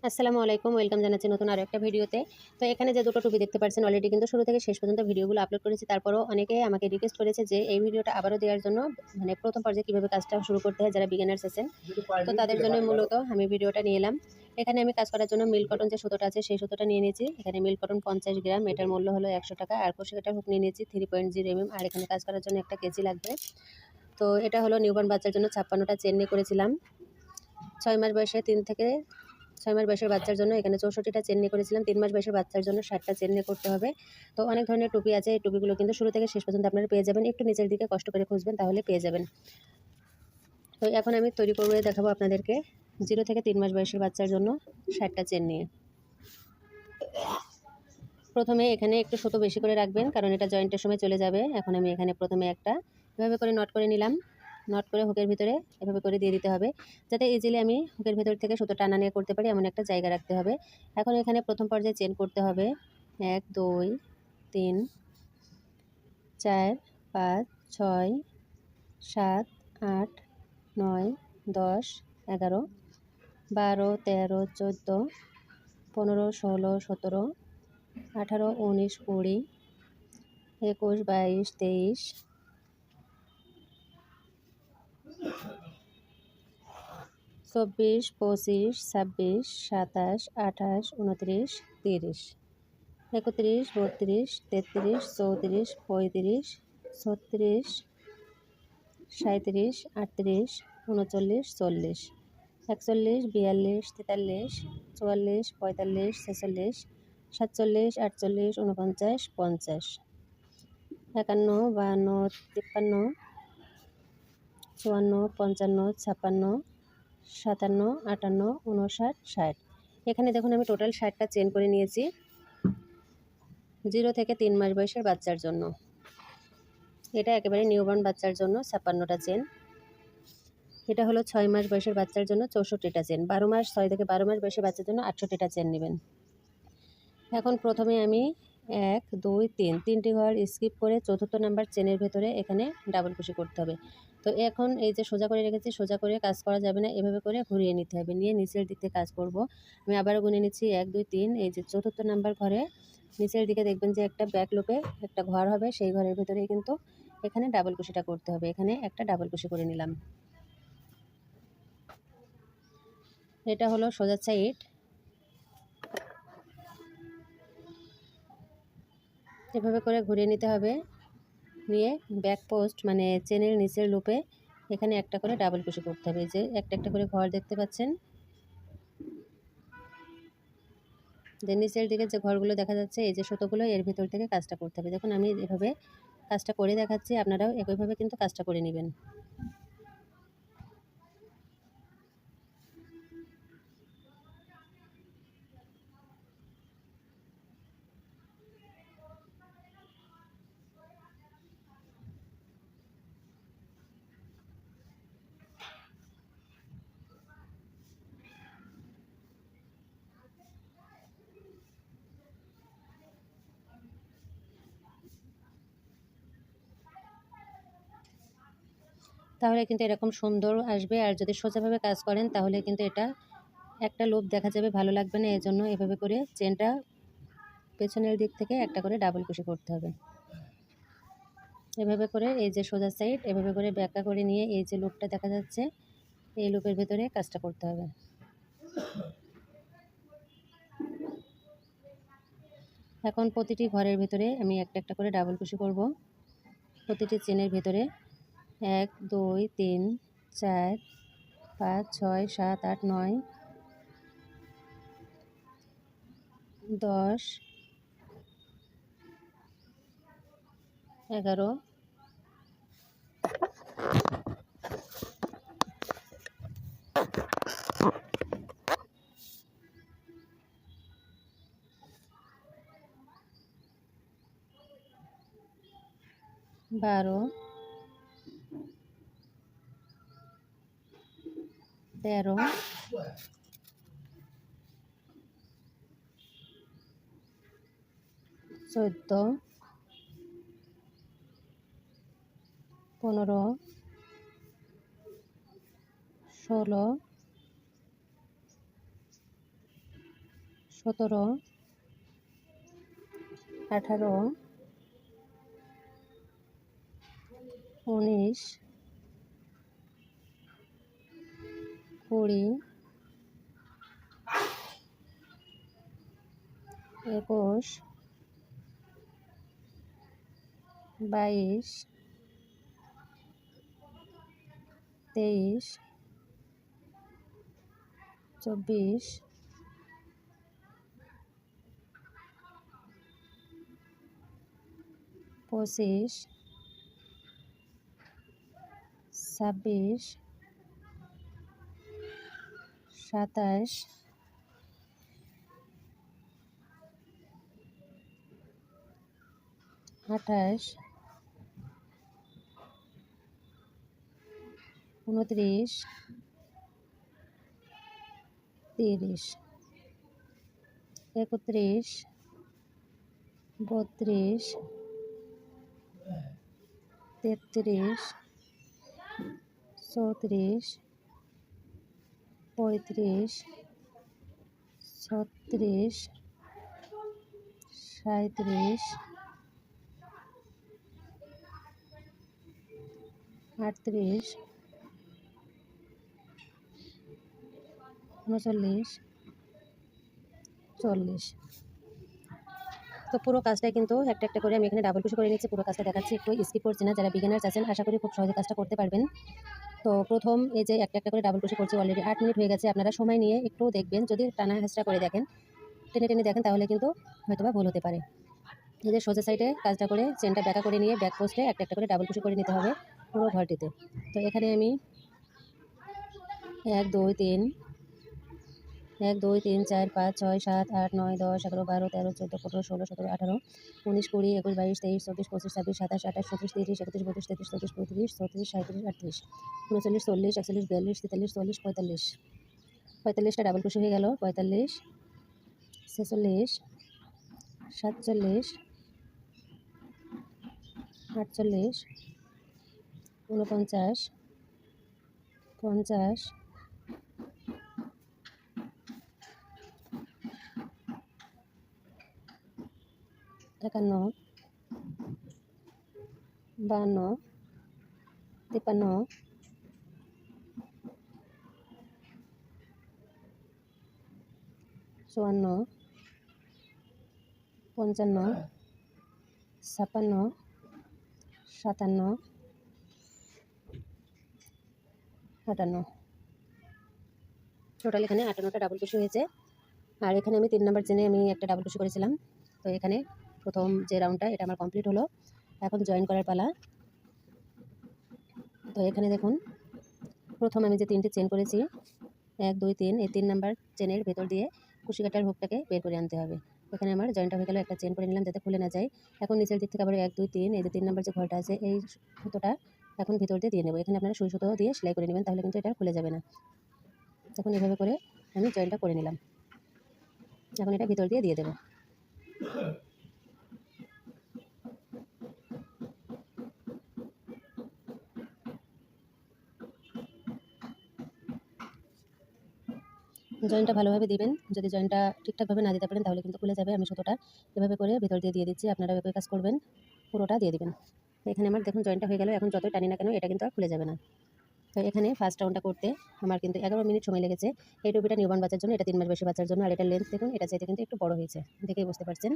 আসসালামু আলাইকুম, ওয়েলকাম জানাচ্ছি নতুন আরও একটা ভিডিওতে। তো এখানে যে দুটো টুপি দেখতে পাচ্ছেন অলরেডি কিন্তু শুরু থেকে শেষ পর্যন্ত ভিডিওগুলো আপলোড করেছি। তারপরও অনেকে আমাকে রিকোয়েস্ট করেছে যে এই ভিডিওটা আবারও দেওয়ার জন্য, মানে প্রথম পর্যায়ে কীভাবে কাজটা শুরু করতে হয় যারা বিগিনার্স আছেন, তো তাদের জন্যই মূলত আমি ভিডিওটা নিয়ে এলাম। এখানে আমি কাজ করার জন্য মিল কটন যে সুতোটা আছে সেই সুতোটা নিয়ে নিয়েছি। এখানে মিল কটন 50 গ্রাম, এটার মূল্য হলো 100 টাকা। আর কুশিকাটার হুক নিয়ে নিয়েছি 3.0 mm। আর এখানে কাজ করার জন্য একটা কেচি লাগবে। তো এটা হলো নিউবর্ন বাচ্চার জন্য 56টা চেন নিয়ে করেছিলাম। 6 মাস বয়সে 6 মাস বয়সের বাচ্চার জন্য এখানে 64টা চেন নিয়ে করেছিলাম। 3 মাস বয়সের বাচ্চার জন্য 60টা চেন নিয়ে করতে হবে। তো অনেক ধরনের টুপি আছে, এই টুপিগুলো কিন্তু শুরু থেকে শেষ পর্যন্ত আপনারা পেয়ে যাবেন। একটু নিচের দিকে কষ্ট করে খুঁজবেন, তাহলে পেয়ে যাবেন। তো এখন আমি তৈরি করে দেখাবো আপনাদেরকে 0 থেকে 3 মাস বয়সের বাচ্চার জন্য 60টা চেন নিয়ে। প্রথমে এখানে একটু সুতো বেশি করে রাখবেন, কারণ এটা জয়েন্টের সময় চলে যাবে। এখন আমি এখানে প্রথমে একটা এভাবে করে নট করে নিলাম। নট করে হুকের ভিতরে এভাবে করে দিয়ে দিতে হবে, যাতে ইজিলি আমি হুকের ভিতর থেকে সুতো টানা নিয়ে করতে পারি, এমন একটা জায়গা রাখতে হবে। এখন এখানে প্রথম পর্যায়ে চেন করতে হবে 1 2 3 4 5 6 7 8 9 10 11 12 13 14 15 16 17 18 19 20 21 22 23 24 25 26 27 28 29 30 31 32 33 34 35 36 37 38 39 40 41 42 43 44 45 46 47 48 49 50 51 52 53 54 55 56 57 58 59 60। এখানে দেখুন আমি টোটাল 60টা চেন করে নিয়েছি 0 থেকে 3 মাস বয়সের বাচ্চার জন্য। এটা একেবারে নিউবর্ন বাচ্চার জন্য 56টা চেন। এটা হলো 6 মাস বয়সের বাচ্চার জন্য 64টা চেন। 6 থেকে 12 মাস বয়সের বাচ্চার জন্য 68টা চেন নেবেন। এখন প্রথমে আমি 1 2 3 তিনটি ঘর স্কিপ করে চতুর্থ নাম্বার চেনের ভেতরে এখানে ডাবল কুশি করতে হবে। তো এখন এই যে সোজা করে রেখেছি, সোজা করে কাজ করা যাবে না, এভাবে করে ঘুরিয়ে নিতে হবে। নিয়ে নিচের দিক থেকে কাজ করব। আমি আবারও গুনে নিচ্ছি 1 2 3। এই যে চতুর্থ নাম্বার ঘরে নিচের দিকে দেখবেন যে একটা ব্যাক লুপে একটা ঘর হবে, সেই ঘরের ভেতরেই কিন্তু এখানে ডাবল কুশিটা করতে হবে। এখানে একটা ডাবল কুশি করে নিলাম। এটা হলো সোজা সাইড। এভাবে করে ঘুরিয়ে নিতে হবে। নিয়ে ব্যাক পোস্ট মানে চেনের নিচের লুপে এখানে একটা করে ডাবল কুশি করতে হবে। যে একটা একটা করে ঘর দেখতে পাচ্ছেন, যে নিচের দিকে যে ঘরগুলো দেখা যাচ্ছে, এই যে সুতোগুলো, এর ভিতর থেকে কাজটা করতে হবে। দেখুন আমি এভাবে কাজটা করে দেখাচ্ছি, আপনারাও একইভাবে কিন্তু কাজটা করে নেবেন। তাহলে কিন্তু এরকম সুন্দর আসবে। আর যদি সোজাভাবে কাজ করেন তাহলে কিন্তু এটা একটা লুপ দেখা যাবে, ভালো লাগবে না। এজন্য এভাবে করে চেনটা পেছনের দিক থেকে একটা করে ডাবল কুশি করতে হবে। এভাবে করে এই যে সোজা সাইড এভাবে করে ব্যাকা করে নিয়ে এই যে লুপটা দেখা যাচ্ছে, এই লুপের ভেতরে কাজটা করতে হবে। এখন প্রতিটি ঘরের ভেতরে আমি একটা একটা করে ডাবল কুশি করব। প্রতিটি চেনের ভেতরে 1 2 3 4 5 6 7 8 9 10 11 12 13 14 15 16 17, 18, 19, 20, 21, 22, 23, 24, 25, 26, 27, 28, 29, 30, 31, 32, 33, 34, 35, 36, 37, 38, 39, 40। তো পুরো কাজটাই কিন্তু একটা একটা করে আমি এখানে ডাবল কুশি করে নিচ্ছি। পুরো কাজটা দেখাচ্ছি, একটু স্কিপ করছি না। যারা বিগিনার্স আছেন আশা করি খুব সহজে কাজটা করতে পারবেন। তো প্রথম এই যে একটা একটা করে ডাবল কুশি করছি, অলরেডি 8 মিনিট হয়ে গেছে। আপনারা সময় নিয়ে একটু দেখবেন, যদি টানা হেঁচড়া করে দেখেন, টেনে টেনে দেখেন, তাহলে কিন্তু হয়তোবা ভুল হতে পারে। এই যে সোজা সাইডে কাজটা করে চেনটা ব্যাকা করে নিয়ে ব্যাক পোস্টে একটা একটা করে ডাবল কুশি করে নিতে হবে পুরো ঘরটিতে। তো এখানে আমি 1 2 3 1 2 3 4 5 6 7 8 9 10 11 12 13 14 15 16 17 18 19 20 21 22 23 24 25 26 27 28 29 30 31 32 33 34 35 36 37 38 39 40 41 42 43 44 45 45টা ডাবল কুশি হয়ে গেল। 45 46 47 48 49 50 51 52 53 54 55 56 57 58। টোটাল এখানে 58টা ডাবল কুশি হয়েছে। আর এখানে আমি 3 নাম্বার চেনে আমি একটা ডাবল কুশি করেছিলাম। তো এখানে প্রথম যে রাউন্ডটা এটা আমার কমপ্লিট হলো। এখন জয়েন করার পালা। তো এখানে দেখুন, প্রথম আমি যে 3টে চেন করেছি 1 2 3, এই 3 নাম্বার চেনের ভেতর দিয়ে কুশি কাটার হুকটাকে বের করে আনতে হবে। এখানে আমার জয়েন্টটা হয়ে গেল, একটা চেন করে নিলাম যাতে খুলে না যায়। এখন নিচের দিক থেকে আবার 1 2 3, এই যে 3 নাম্বার যে ঘরটা আছে এই সুতোটা এখন ভিতর দিয়ে দিয়ে নেব। এখানে আপনারা সুই সুতো দিয়ে সেলাই করে নেবেন, তাহলে কিন্তু এটা খুলে যাবে না। এখন এভাবে করে আমি জয়েন্টটা করে নিলাম। এখন এটা ভিতর দিয়ে দেবো। জয়েন্টটা ভালোভাবে দিবেন। যদি জয়েন্টটা ঠিকঠাকভাবে না দিতে পারেন তাহলে কিন্তু খুলে যাবে। আমি সুতোটা এভাবে করে ভিতর দিয়ে দিচ্ছি, আপনারা একই কাজ করবেন, পুরোটা দিয়ে দিবেন। এখানে আমার দেখুন জয়েন্টটা হয়ে গেল। এখন যতই টানি না কেন এটা কিন্তু আর খুলে যাবে না। তো এখানে ফার্স্ট রাউন্ডটা করতে আমার কিন্তু 11 মিনিট সময় লেগেছে। এই টুপিটা নিউবর্ন বাচ্চার জন্য, এটা 3 মাস বয়সী বাচ্চার জন্য। আর এটার লেন্থ দেখুন, এটা চাইতে কিন্তু একটু বড় হয়েছে, দেখেই বুঝতে পারছেন।